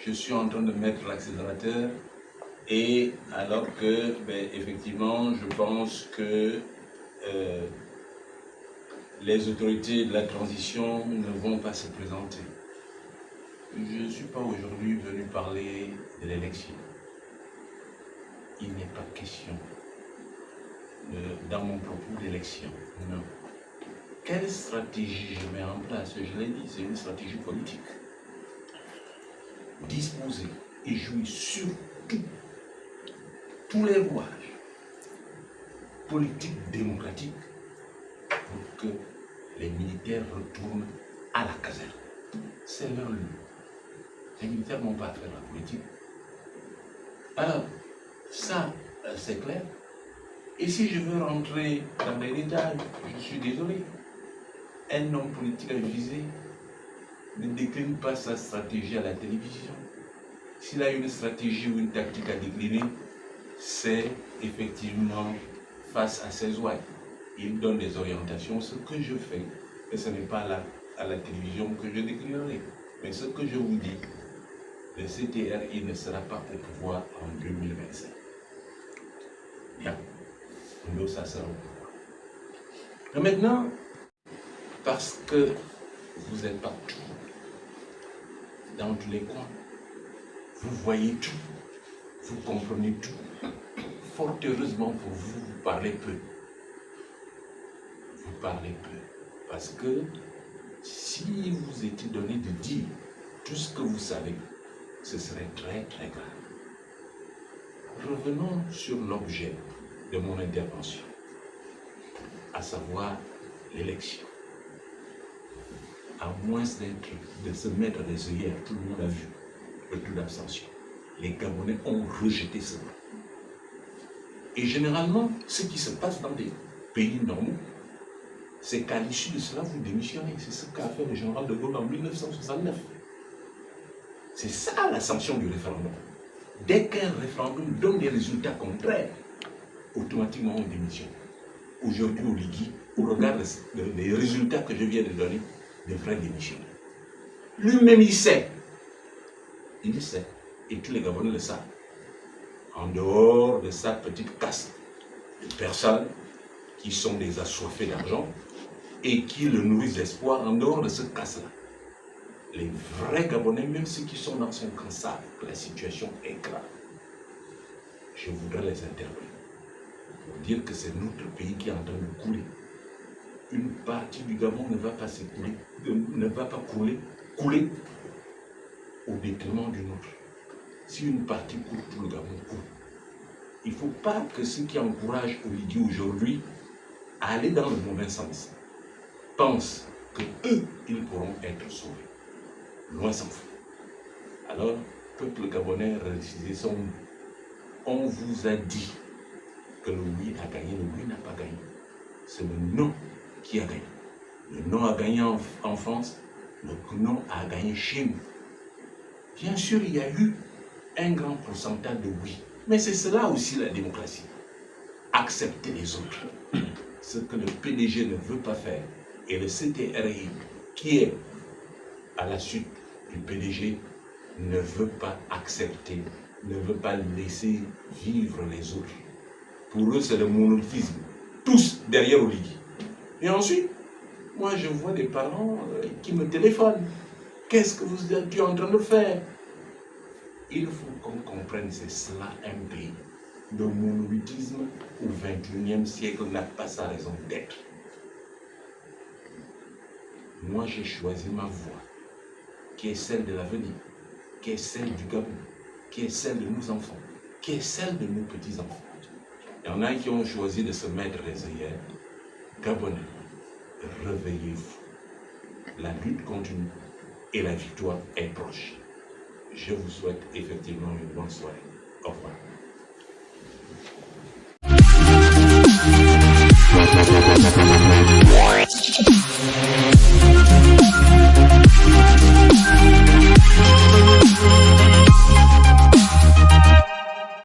je suis en train de mettre l'accélérateur et alors que, effectivement, je pense que les autorités de la transition ne vont pas se présenter. Je ne suis pas aujourd'hui venu parler de l'élection. Il n'est pas question dans mon propos d'élection, non. Quelle stratégie je mets en place? Je l'ai dit, c'est une stratégie politique. Disposer et jouer sur tous les rouages politiques, démocratiques, pour que les militaires retournent à la caserne. C'est leur lieu. Les militaires n'ont pas à faire la politique. Alors, ça, c'est clair. Et si je veux rentrer dans les détails, je suis désolé. Un homme politique avisé ne décline pas sa stratégie à la télévision. S'il a une stratégie ou une tactique à décliner, c'est effectivement face à ses ouailles. Il donne des orientations, ce que je fais, et ce n'est pas là, à la télévision que je déclinerai. Mais ce que je vous dis, le CTRI ne sera pas au pouvoir en 2025. Bien, nous, ça sera au pouvoir. Et maintenant, parce que vous êtes partout, dans tous les coins, vous voyez tout, vous comprenez tout. Fort heureusement pour vous, vous parlez peu. Vous parlez peu. Parce que si vous étiez donné de dire tout ce que vous savez, ce serait très très grave. Revenons sur l'objet de mon intervention, à savoir l'élection. À moins de se mettre des œillères, tout le monde a vu le taux d'abstention. Les Gabonais ont rejeté cela. Et généralement, ce qui se passe dans des pays normaux, c'est qu'à l'issue de cela, vous démissionnez. C'est ce qu'a fait le général de Gaulle en 1969. C'est ça la sanction du référendum. Dès qu'un référendum donne des résultats contraires, automatiquement on démissionne. Aujourd'hui, au Ligui, au regard des résultats que je viens de donner, devrait démissionner. Lui-même, il sait. Il sait. Et tous les Gabonais le savent. En dehors de sa petite caste de personnes qui sont des assoiffés d'argent et qui le nourrissent d'espoir, en dehors de ce casse-là, les vrais Gabonais, même ceux qui sont dans son camp, savent que la situation est grave. Je voudrais les interpeller pour dire que c'est notre pays qui est en train de couler. Une partie du Gabon ne va pas s'écouler, ne va pas couler au détriment d'une autre. Si une partie coule, tout le Gabon coule. Il ne faut pas que ceux qui encouragent Oligui aujourd'hui à aller dans le mauvais sens pensent qu'eux, ils pourront être sauvés. Loin s'en faut. Alors, peuple gabonais, réalisez son nom. On vous a dit que le oui a gagné, le oui n'a pas gagné. C'est le non qui a gagné. Le non a gagné en France, le non a gagné chez nous. Bien sûr, il y a eu un grand pourcentage de oui. Mais c'est cela aussi la démocratie. Accepter les autres. Ce que le PDG ne veut pas faire. Et le CTRI, qui est à la suite du PDG, ne veut pas accepter, ne veut pas laisser vivre les autres. Pour eux, c'est le monolithisme. Tous derrière Oligui. Et ensuite, moi je vois des parents qui me téléphonent. Qu'est-ce que tu es en train de faire? Il faut qu'on comprenne, c'est cela un pays. Le monolithisme au XXIe siècle n'a pas sa raison d'être. Moi, j'ai choisi ma voie, qui est celle de l'avenir, qui est celle du Gabon, qui est celle de nos enfants, qui est celle de nos petits-enfants. Il y en a qui ont choisi de se mettre les œillères. Gabonais, réveillez-vous. La lutte continue et la victoire est proche. Je vous souhaite effectivement une bonne soirée. Au revoir.